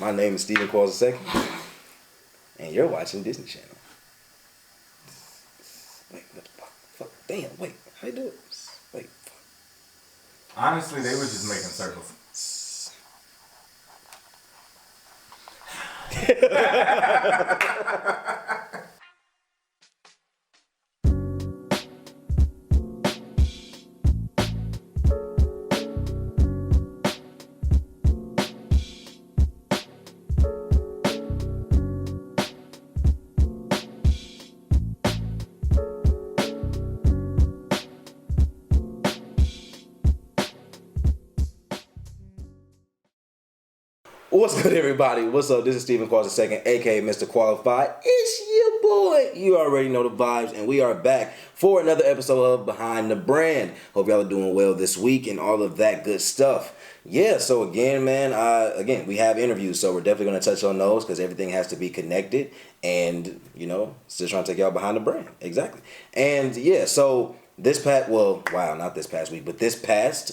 My name is Stephen Qualls II, and you're watching Disney Channel. Wait, what the fuck? Damn, wait, how you do it? Wait, fuck. Honestly, they were just making circles. What's good, everybody? What's up? This is Stephen Qualls II, aka Mr. Qualified. It's your boy. You already know the vibes, and we are back for another episode of Behind the Brand. Hope y'all are doing well this week and all of that good stuff. Yeah, so again, man, we have interviews, so we're definitely going to touch on those because everything has to be connected, and, still trying to take y'all behind the brand. Exactly. And, yeah, so this past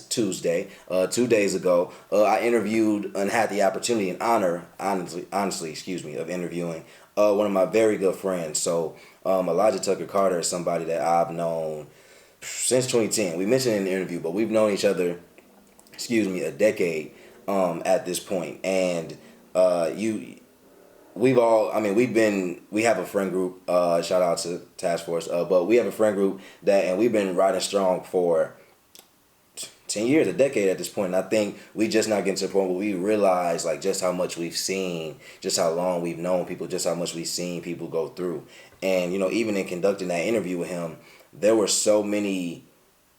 Tuesday, 2 days ago, I interviewed and had the opportunity and honor, honestly, of interviewing one of my very good friends. So Elijah Tucker Carter is somebody that I've known since 2010. We mentioned in the interview, but we've known each other, a decade at this point. And we have a friend group, shout out to Task Force, but we have a friend group and we've been riding strong for 10 years, a decade at this point. And I think we just now getting to the point where we realize just how much we've seen, just how long we've known people, just how much we've seen people go through. And, even in conducting that interview with him, there were so many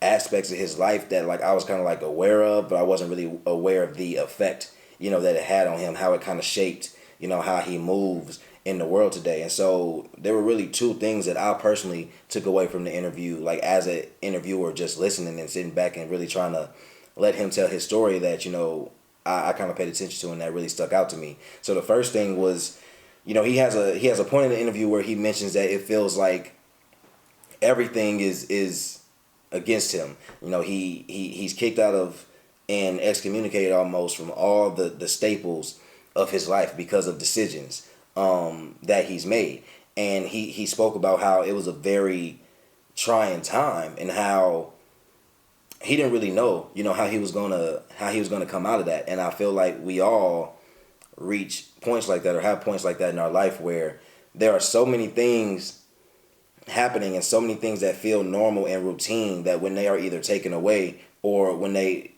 aspects of his life that I was kind of aware of, but I wasn't really aware of the effect, that it had on him, how it kind of shaped how he moves in the world today. And so there were really two things that I personally took away from the interview, as an interviewer, just listening and sitting back and really trying to let him tell his story that, I kind of paid attention to and that really stuck out to me. So the first thing was, he has a point in the interview where he mentions that it feels like everything is against him. He's kicked out of and excommunicated almost from all the staples of his life because of decisions that he's made. And he spoke about how it was a very trying time and how he didn't really know, how he was gonna come out of that. And I feel like we all reach points like that or have points like that in our life where there are so many things happening and so many things that feel normal and routine that when they are either taken away or when they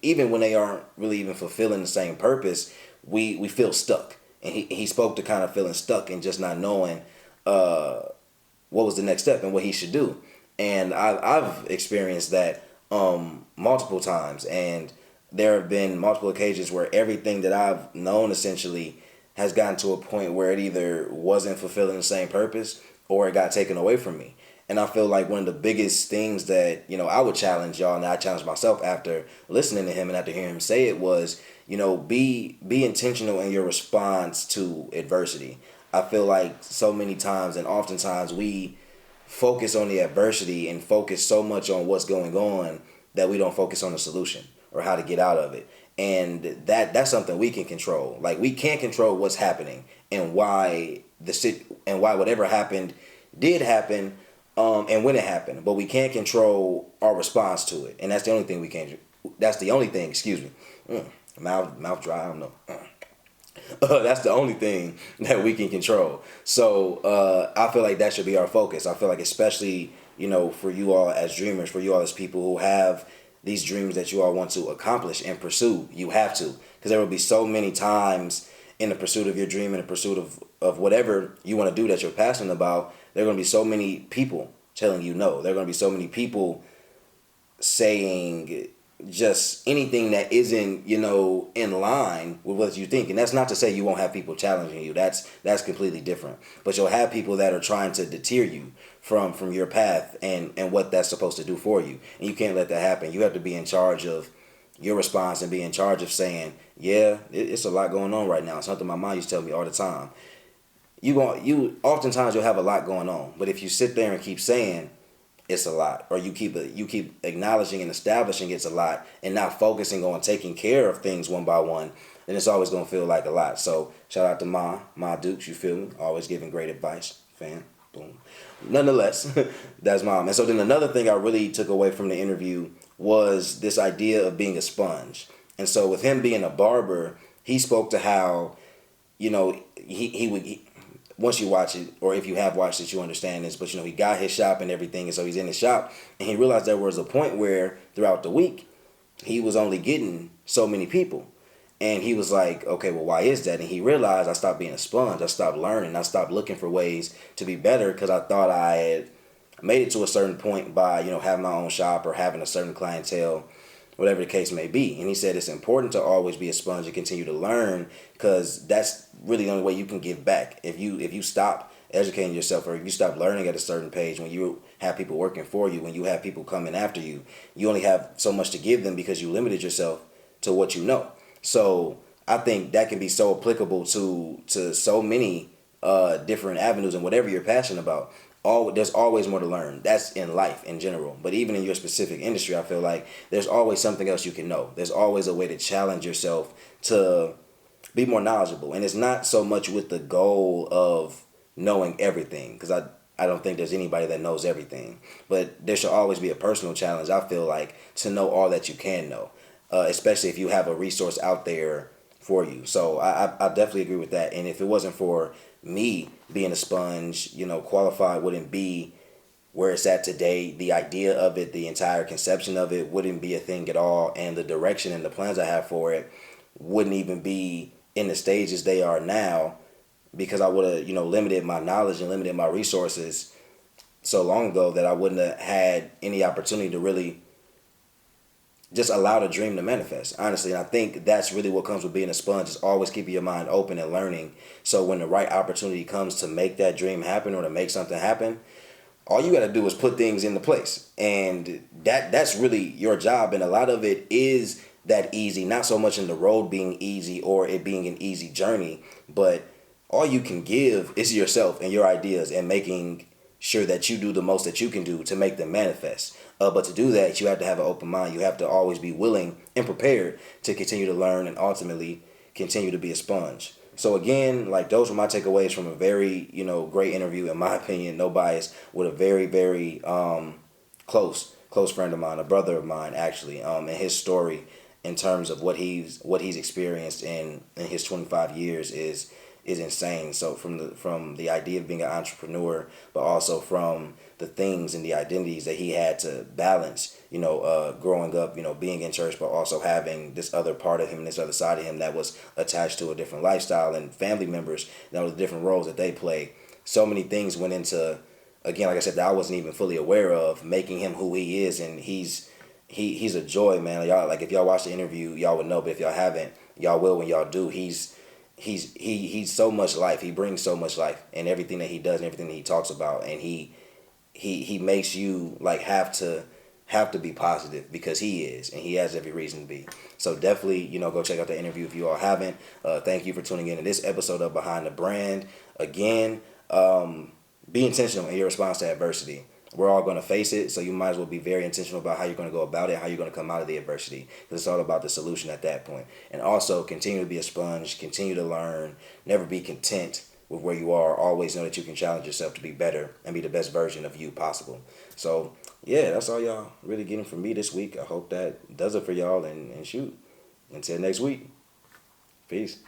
aren't really even fulfilling the same purpose, we feel stuck. And he spoke to kind of feeling stuck and just not knowing what was the next step and what he should do. And I've experienced that multiple times, and there have been multiple occasions where everything that I've known essentially has gotten to a point where it either wasn't fulfilling the same purpose or it got taken away from me. And I feel like one of the biggest things that, I would challenge y'all, and I challenged myself after listening to him and after hearing him say it was, be intentional in your response to adversity. I feel like so many times and oftentimes we focus on the adversity and focus so much on what's going on that we don't focus on the solution or how to get out of it. And that's something we can control. We can't control what's happening and why whatever happened did happen. And when it happened, but we can't control our response to it, and that's the only thing we can't. That's the only thing. Excuse me, mouth dry. I don't know. That's the only thing that we can control. So I feel like that should be our focus. I feel like especially for you all as dreamers, for you all as people who have these dreams that you all want to accomplish and pursue, you have to, because there will be so many times in the pursuit of your dream, in the pursuit of whatever you want to do that you're passionate about, there are going to be so many people telling you no. There are going to be so many people saying just anything that isn't, in line with what you think. And that's not to say you won't have people challenging you. That's completely different. But you'll have people that are trying to deter you from your path and what that's supposed to do for you. And you can't let that happen. You have to be in charge of your response and be in charge of saying, yeah, it's a lot going on right now. It's something my mom used to tell me all the time. Oftentimes you'll have a lot going on, but if you sit there and keep saying it's a lot, or you keep acknowledging and establishing it's a lot, and not focusing on taking care of things one by one, then it's always gonna feel like a lot. So shout out to Ma Dukes, you feel me? Always giving great advice. Fan, boom. Nonetheless, that's Mom. And so then another thing I really took away from the interview was this idea of being a sponge. And so with him being a barber, he spoke to how, once you watch it, or if you have watched it, you understand this, but he got his shop and everything, and so he's in his shop, and he realized there was a point where throughout the week, he was only getting so many people. And he was like, okay, well, why is that? And he realized, I stopped being a sponge. I stopped learning. I stopped looking for ways to be better because I thought I had made it to a certain point by, having my own shop or having a certain clientele, whatever the case may be. And he said it's important to always be a sponge and continue to learn because that's really the only way you can give back. If you stop educating yourself or if you stop learning at a certain page, when you have people working for you, when you have people coming after you, you only have so much to give them because you limited yourself to what you know. So I think that can be so applicable to so many different avenues and whatever you're passionate about. There's always more to learn. That's in life in general. But even in your specific industry, I feel like there's always something else you can know. There's always a way to challenge yourself to be more knowledgeable. And it's not so much with the goal of knowing everything, because I don't think there's anybody that knows everything. But there should always be a personal challenge, I feel like, to know all that you can know. Especially if you have a resource out there for you. So I definitely agree with that. And if it wasn't for me being a sponge, Qualified wouldn't be where it's at today. The idea of it, the entire conception of it wouldn't be a thing at all. And the direction and the plans I have for it wouldn't even be in the stages they are now because I would have, limited my knowledge and limited my resources so long ago that I wouldn't have had any opportunity to really just allow the dream to manifest, honestly. And I think that's really what comes with being a sponge, is always keeping your mind open and learning. So when the right opportunity comes to make that dream happen or to make something happen, all you got to do is put things into place. And that's really your job. And a lot of it is that easy, not so much in the road being easy or it being an easy journey, but all you can give is yourself and your ideas and making sure that you do the most that you can do to make them manifest. But to do that, you have to have an open mind. You have to always be willing and prepared to continue to learn and ultimately continue to be a sponge. So again, like, those were my takeaways from a very, great interview, in my opinion, no bias, with a very, very close friend of mine, a brother of mine, actually, and his story in terms of what he's experienced in his 25 years is insane. So from the idea of being an entrepreneur, but also from the things and the identities that he had to balance, growing up, being in church, but also having this other part of him, this other side of him that was attached to a different lifestyle, and family members, the different roles that they play. So many things went into, again, like I said, that I wasn't even fully aware of, making him who he is. And he's a joy, man. Y'all, like, if y'all watch the interview, y'all would know, but if y'all haven't, y'all will when y'all do. He's so much life. He brings so much life in everything that he does and everything that he talks about. And he makes you like have to be positive, because he is, and he has every reason to be. So definitely, go check out the interview if you all haven't. Thank you for tuning in to this episode of Behind the Brand. Again, be intentional in your response to adversity. We're all going to face it, so you might as well be very intentional about how you're going to go about it, how you're going to come out of the adversity, because it's all about the solution at that point. And also, continue to be a sponge, continue to learn, never be content with where you are. Always know that you can challenge yourself to be better and be the best version of you possible. So, yeah, that's all y'all really getting from me this week. I hope that does it for y'all, and shoot, until next week, peace.